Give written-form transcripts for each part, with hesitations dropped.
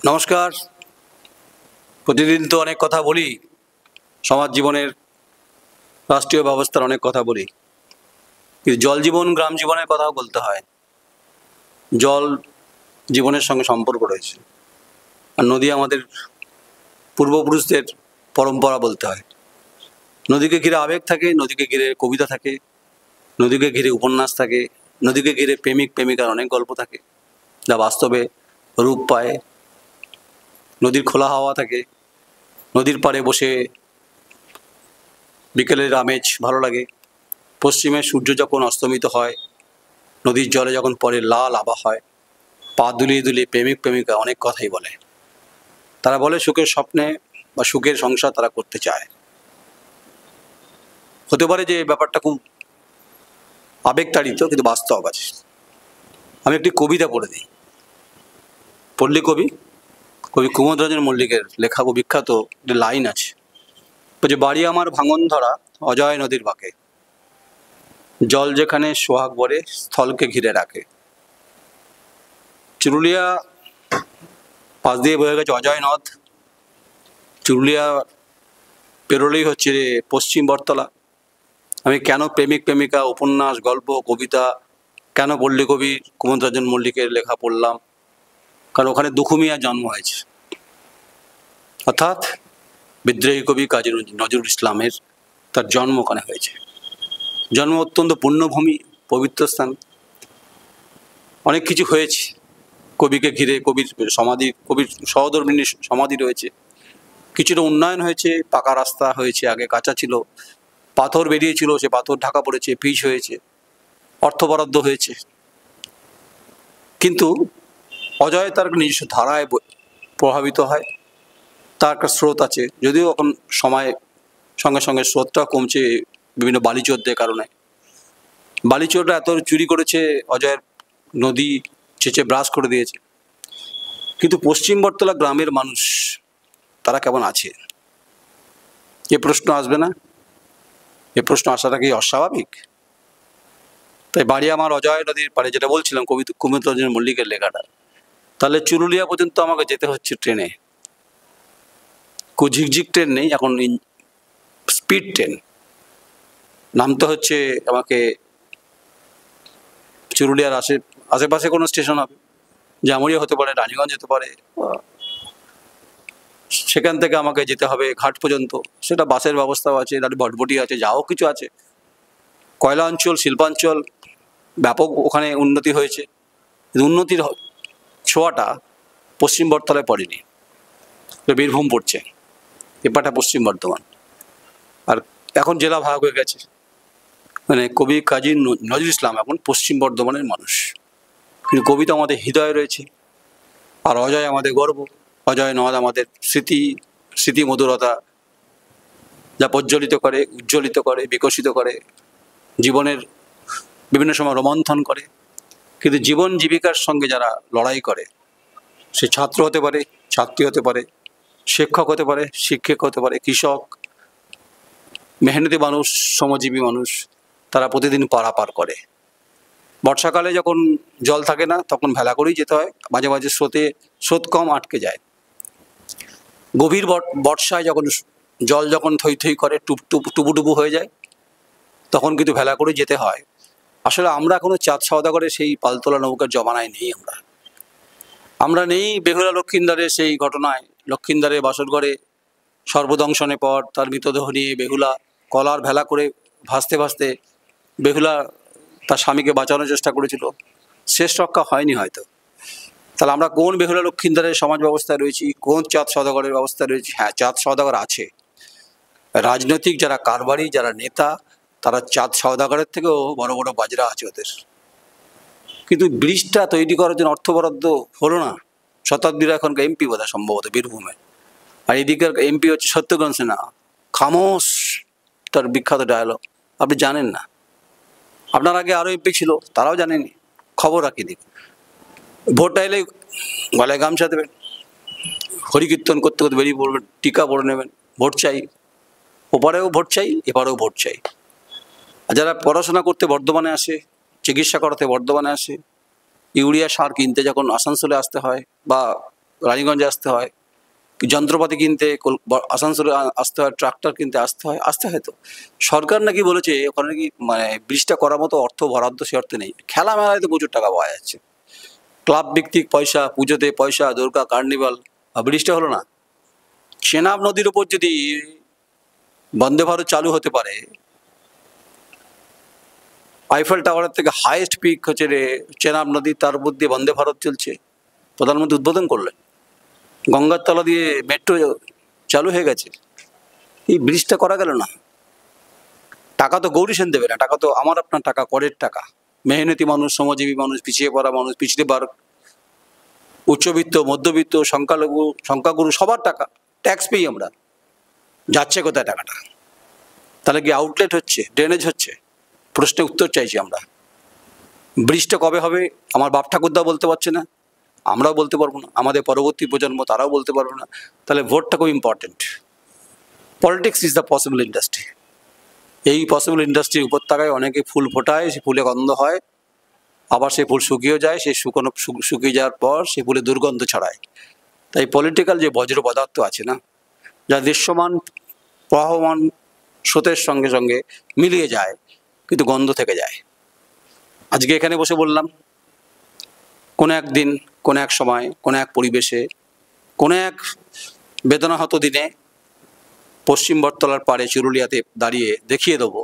নমস্কার। প্রতিদিন তো অনেক কথা বলি, সমাজ জীবনের, রাষ্ট্রীয় ব্যবস্থার অনেক কথা বলি, কিন্তু জল জীবন গ্রাম জীবনের কথাও বলতে হয়। জল জীবনের সঙ্গে সম্পর্ক রয়েছে, আর নদী আমাদের পূর্বপুরুষদের পরম্পরা বলতে হয়। নদীকে ঘিরে আবেগ থাকে, নদীকে ঘিরে কবিতা থাকে, নদীকে ঘিরে উপন্যাস থাকে, নদীকে ঘিরে প্রেমিক প্রেমিকার অনেক গল্প থাকে, যা বাস্তবে রূপ পায়। নদীর খোলা হাওয়া থাকে, নদীর পাড়ে বসে বিকেলের আমেজ ভালো লাগে। পশ্চিমে সূর্য যখন অস্তমিত হয়, নদীর জলে যখন পরে লাল আভা হয়, পা দুলিয়ে দুলিয়ে প্রেমিক প্রেমিকা অনেক কথাই বলে। তারা বলে সুখের স্বপ্নে বা সুখের সংসার তারা করতে চায়। হতে পারে যে ব্যাপারটা খুব আবেগতাড়িত, কিন্তু বাস্তব আছে। আমি একটি কবিতা পড়ে দিই। পল্লী কবি কবি কুমুদ রঞ্জন মল্লিকের লেখা ও বিখ্যাত যে লাইন আছে, যে বাড়ি আমার ভাঙন ধরা অজয় নদীর বাঁকে, জল যেখানে সোহাগ বরে স্থলকে ঘিরে রাখে। চুরুলিয়া পাশ দিয়ে বয়ে গেছে অজয় নদ। চুরুলিয়া পেরোলেই হচ্ছে পশ্চিম বটতলা। আমি কেন প্রেমিক প্রেমিকা, উপন্যাস, গল্প, কবিতা, কেন পল্লী কবি কুমুদ রঞ্জন মল্লিকের লেখা পড়লাম? কারণ ওখানে দুখু মিয়ার জন্ম হয়েছে, অর্থাৎ বিদ্রোহী কবি কাজী নজরুল ইসলামের তার জন্ম ওখানে হয়েছে। জন্ম অত্যন্ত পুণ্যভূমি, পবিত্র স্থান। অনেক কিছু হয়েছে কবিকে ঘিরে, কবির সমাধি, কবির সহধর্মিণী সমাধি রয়েছে। কিছুটা উন্নয়ন হয়েছে, পাকা রাস্তা হয়েছে, আগে কাঁচা ছিল, পাথর বেরিয়েছিল, সে পাথর ঢাকা পড়েছে, পিচ হয়েছে, অর্থ বরাদ্দ হয়েছে। কিন্তু অজয় তার নিজস্ব ধারায় প্রভাবিত হয়, তার একটা স্রোত আছে, যদিও এখন সময় সঙ্গে সঙ্গে স্রোতটা কমছে বিভিন্ন বালিচোরদের কারণে। বালিচোররা এত চুরি করেছে, অজয়ের নদী চেঁচে ব্রাশ করে দিয়েছে। কিন্তু পশ্চিম বটতলা গ্রামের মানুষ তারা কেমন আছে? এ প্রশ্ন আসবে না? এ প্রশ্ন আসাটা কি অস্বাভাবিক? তাই বাড়ি আমার অজয় নদীর পাড়ে, যেটা বলছিলাম কবি কুমুদ রঞ্জন মল্লিকের লেখাটা, তাহলে চুরুলিয়া পর্যন্ত আমাকে যেতে হচ্ছে ট্রেনে। ঝিকঝিক ট্রেন নেই এখন, স্পিড ট্রেন। নামতে হচ্ছে আমাকে চুরুলিয়ার আশেপাশে কোনো স্টেশন হবে, জামুরিয়া হতে পারে, রানীগঞ্জ হতে পারে, সেখান থেকে আমাকে যেতে হবে ঘাট পর্যন্ত। সেটা বাসের ব্যবস্থাও আছে, ভটভটি আছে, যাও কিছু আছে। কয়লা অঞ্চল, শিল্পাঞ্চল, ব্যাপক ওখানে উন্নতি হয়েছে। উন্নতির ছোঁয়াটা পশ্চিম বটতলায় পড়েনি, বীরভূম পড়ছে, এপাটা পশ্চিম বর্ধমান। আর এখন জেলা ভাগ হয়ে গেছে, মানে কবি কাজী নজরুল ইসলাম এখন পশ্চিম বর্ধমানের মানুষ, কিন্তু কবিতা আমাদের হৃদয়ে রয়েছে। আর অজয় আমাদের গর্ব, অজয় নদ আমাদের স্মৃতি, স্মৃতি মধুরতা, যা প্রজ্বলিত করে, উজ্জ্বলিত করে, বিকশিত করে, জীবনের বিভিন্ন সময় রোমন্থন করে। কিন্তু জীবন জীবিকার সঙ্গে যারা লড়াই করে, সে ছাত্র হতে পারে, ছাত্রী হতে পারে, শিক্ষক হতে পারে, শিক্ষক হতে পারে, কৃষক, মেহনতি মানুষ, শ্রমজীবী মানুষ, তারা প্রতিদিন পারাপার করে। বর্ষাকালে যখন জল থাকে না, তখন ভেলা করেই যেতে হয়, মাঝে মাঝে স্রোত কম আটকে যায়। গভীর বর্ষায় যখন জল যখন থই থই করে, টুবু হয়ে যায়, তখন কিন্তু ভেলা করে যেতে হয়। আসলে আমরা এখনো চাঁদ সওদাগরের সেই পালতোলা নৌকার জমানায় নেই। আমরা নেই বেহুলা লক্ষিন্দারের সেই ঘটনায়। লক্ষিন্দারের বাসর ঘরে সর্বদংশনের পর তার মৃতদেহ নিয়ে বেহুলা কলার ভেলা করে ভাসতে ভাসতে বেহুলা তার স্বামীকে বাঁচানোর চেষ্টা করেছিল, শেষ রক্ষা হয়নি হয়তো। তাহলে আমরা কোন বেহুলা লক্ষিন্দারের সমাজ ব্যবস্থায় রয়েছি, কোন চাঁদ সওদাগরের ব্যবস্থায় রয়েছি? হ্যাঁ, চাঁদ সওদাগর আছে। রাজনৈতিক যারা কারবারি, যারা নেতা, তারা চাঁদ সওদাগরের থেকেও বড় বড় বাজরা আছে ওদের। কিন্তু ব্রিজটা তৈরি করার জন্য অর্থ বরাদ্দ হলো না। শতাব্দীর এখনকার এমপি বোধহয় সম্ভবত বীরভূমে, আর এদিকের এমপি হচ্ছে সত্যগণ সিনহা। খামোশ, তার বিখ্যাত ডায়লগ, আপনি জানেন না। আপনার আগে আরও এমপি ছিল, তারাও জানেনি, খবর রাখি দিক। ভোটটা এলে গলায় গামছা দেবেন, হরিকীর্তন করতে করতে বেরিয়ে পড়বেন, টিকা পড়ে নেবেন, ভোট চাই। ওপারেও ভোট চাই, এপারেও ভোট চাই। আর যারা পড়াশোনা করতে বর্ধমানে আসে, চিকিৎসা করাতে বর্ধমানে আসে, ইউরিয়া সার কিনতে যখন আসানসোলে আসতে হয়, বা রানীগঞ্জে আসতে হয়, যন্ত্রপাতি কিনতে আসানসোলে আসতে হয়, ট্রাক্টর কিনতে আসতে হয়। তো সরকার নাকি বলেছে ওখানে নাকি মানে ব্রিজটা করার মতো অর্থ বরাদ্দ সে অর্থে নেই। খেলা মেলায় তো প্রচুর টাকা পাওয়া যাচ্ছে, ক্লাব ভিত্তিক পয়সা, পুজোতে পয়সা, দুর্গা, কার্নিভাল, ব্রিজটা হলো না। চেনাব নদীর ওপর যদি বন্দে ভারত চালু হতে পারে, আইফেল টাওয়ারের থেকে হাইয়েস্ট পিক হচ্ছে রে চেনাব নদী, তার উপর দিয়ে বন্দে ভারত চলছে, প্রধানমন্ত্রী উদ্বোধন করলেন, গঙ্গার তলা দিয়ে মেট্রো চালু হয়ে গেছে, এই ব্রিজটা করা গেল না। টাকা তো গৌরী সেন দেবে না, টাকা তো আমার আপনার টাকা, করের টাকা, মেহনতি মানুষ, শ্রমজীবী মানুষ, পিছিয়ে পড়া মানুষ, পিছড়ে বার, উচ্চবিত্ত, মধ্যবিত্ত, সংখ্যাগুরু সবার টাকা, ট্যাক্স পেই আমরা। যাচ্ছে কোথায় টাকাটা? তাহলে কি আউটলেট হচ্ছে, ড্রেনেজ হচ্ছে? প্রশ্নের উত্তর চাইছি আমরা। ব্রিজটা কবে হবে আমার বাপ ঠাকুরদা বলতে পারছে না, আমরাও বলতে পারবো না, আমাদের পরবর্তী প্রজন্ম তারাও বলতে পারবো না। তাহলে ভোটটা খুব important. Politics is the possible industry. এই পসিবল ইন্ডাস্ট্রির উপত্যকায় অনেকে ফুল ফোটায়, সে ফুলে গন্ধ হয়, আবার সেই ফুল শুকিয়েও যায়, সেই শুকিয়ে যাওয়ার পর সেই ফুলে দুর্গন্ধ ছড়ায়। তাই পলিটিক্যাল যে বজ্র পদার্থ আছে না, যা দৃশ্যমান প্রবাহমান স্রোতের সঙ্গে সঙ্গে মিলিয়ে যায় কিন্তু গন্ধ থেকে যায়। আজকে এখানে বসে বললাম, কোনো এক দিন, কোনো এক সময়, কোনো এক পরিবেশে, কোনো এক বেদনাহত দিনে পশ্চিম বটতলার পাড়ে চুরুলিয়াতে দাঁড়িয়ে দেখিয়ে দেবো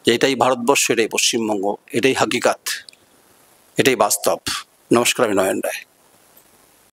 যে এটাই ভারতবর্ষ, এটাই পশ্চিমবঙ্গ, এটাই হাকিকাত, এটাই বাস্তব। নমস্কার, আমি নয়ন রায়।